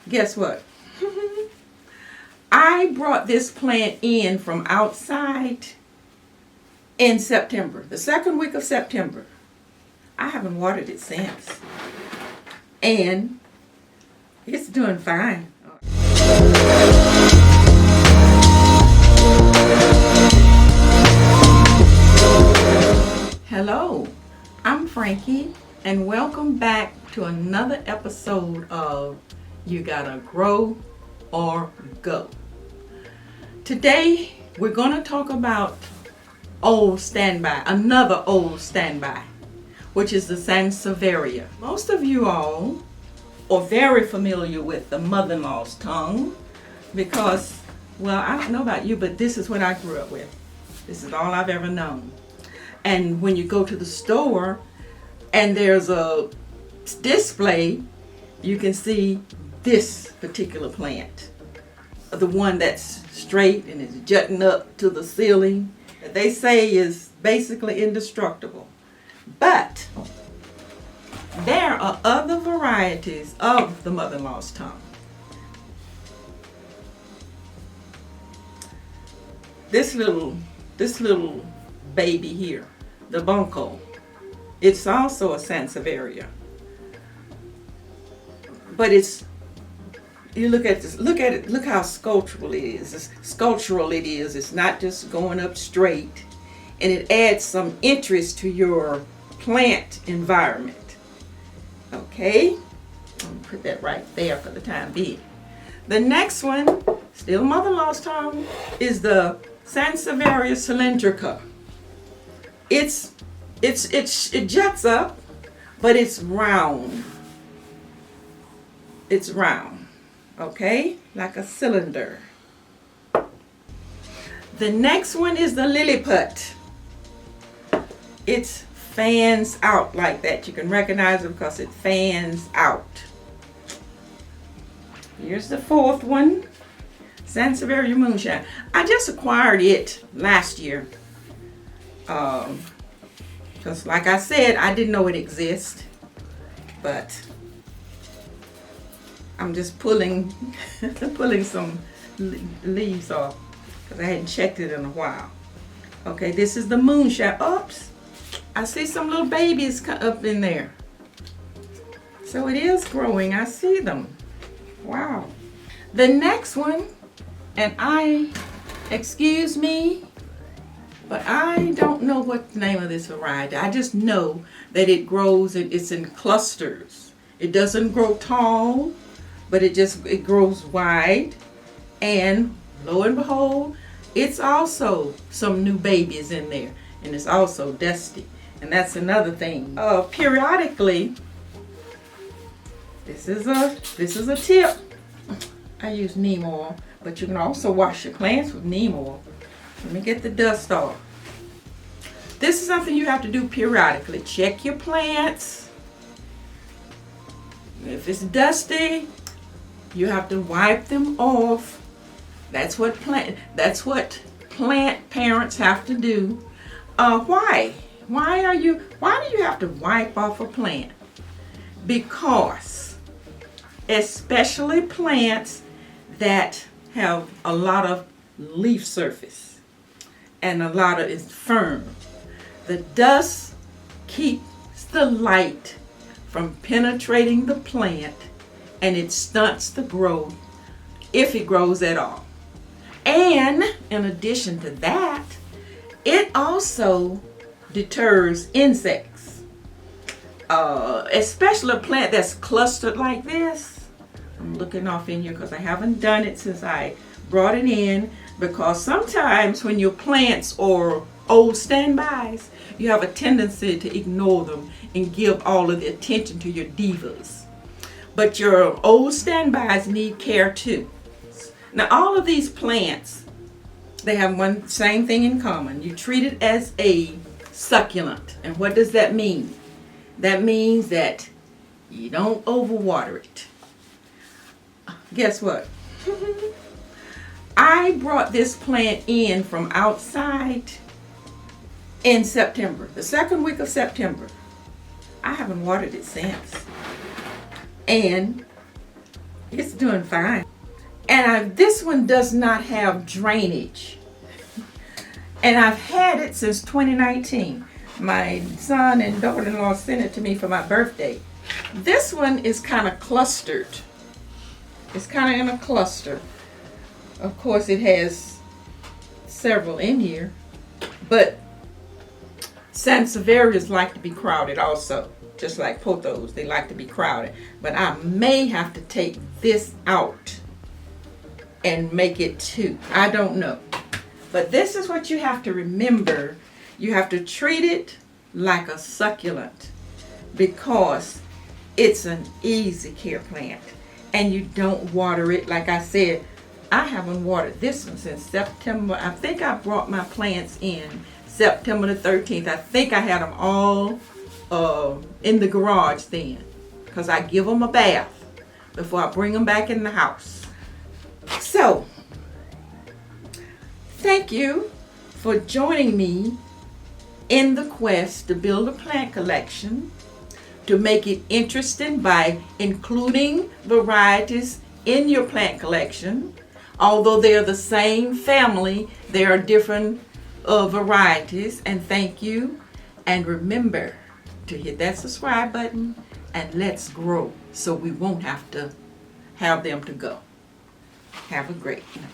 Guess what? I brought this plant in from outside in September, the second week of September. I haven't watered it since. And it's doing fine. Hello, I'm Frankie, and welcome back to another episode of You Gotta Grow or Go. Today, we're going to talk about another old standby, which is the Sansevieria. Most of you all are very familiar with the mother-in-law's tongue because, well, I don't know about you, but this is what I grew up with. This is all I've ever known. And when you go to the store and there's a display, you can see this particular plant. The one that's straight and is jutting up to the ceiling. They say is basically indestructible. But there are other varieties of the mother-in-law's tongue. This little baby here, the bunco, it's also a Sansevieria. But you look at this, look at it, look how sculptural it is. It's not just going up straight, and it adds some interest to your plant environment. Okay, I'm gonna put that right there for the time being. The next one, still mother-in-law's tongue, is the Sansevieria cylindrica. It juts up, but it's round. It's round, okay, like a cylinder. The next one is the Lilliput. It fans out like that. You can recognize it because it fans out. Here's the fourth one, Sansevieria moonshine. I just acquired it last year. Because like I said, I didn't know it exists. But I'm just pulling some leaves off because I hadn't checked it in a while. Okay, this is the moonshine. Oops, I see some little babies up in there. So it is growing. I see them. Wow. The next one, and excuse me, but I don't know what the name of this variety. I just know that it grows, it's in clusters. It doesn't grow tall, but it grows wide. And lo and behold, it's also some new babies in there. And it's also dusty. And that's another thing. Periodically, this is a tip. I use neem oil, but you can also wash your plants with neem oil. Let me get the dust off. This is something you have to do periodically. Check your plants. If it's dusty, you have to wipe them off. That's what plant parents have to do. Why? Why do you have to wipe off a plant? Because especially plants that have a lot of leaf surface and a lot of it's firm. The dust keeps the light from penetrating the plant and it stunts the growth if it grows at all. And in addition to that, it also deters insects. Especially a plant that's clustered like this. I'm looking off in here because I haven't done it since I brought it in, because sometimes when your plants are old standbys, you have a tendency to ignore them and give all of the attention to your divas. But your old standbys need care too. Now all of these plants, they have one same thing in common. You treat it as a succulent. And what does that mean? That means that you don't overwater it. Guess what? I brought this plant in from outside in September, the second week of September. I haven't watered it since. And It's doing fine. And this one does not have drainage. And I've had it since 2019. My son and daughter-in-law sent it to me for my birthday. This one is kind of clustered. It's kind of in a cluster. Of course, it has several in here, but Sansevierias like to be crowded also, just like Pothos. They like to be crowded. But I may have to take this out and make it two. I don't know. But this is what you have to remember. You have to treat it like a succulent because it's an easy care plant. And you don't water it. Like I said, I haven't watered this one since September. I think I brought my plants in September the 13th. I think I had them all in the garage then because I give them a bath before I bring them back in the house. So, thank you for joining me in the quest to build a plant collection, to make it interesting by including varieties in your plant collection. Although they are the same family, there are different varieties. And thank you. And remember to hit that subscribe button and let's grow so we won't have to have them to go. Have a great night.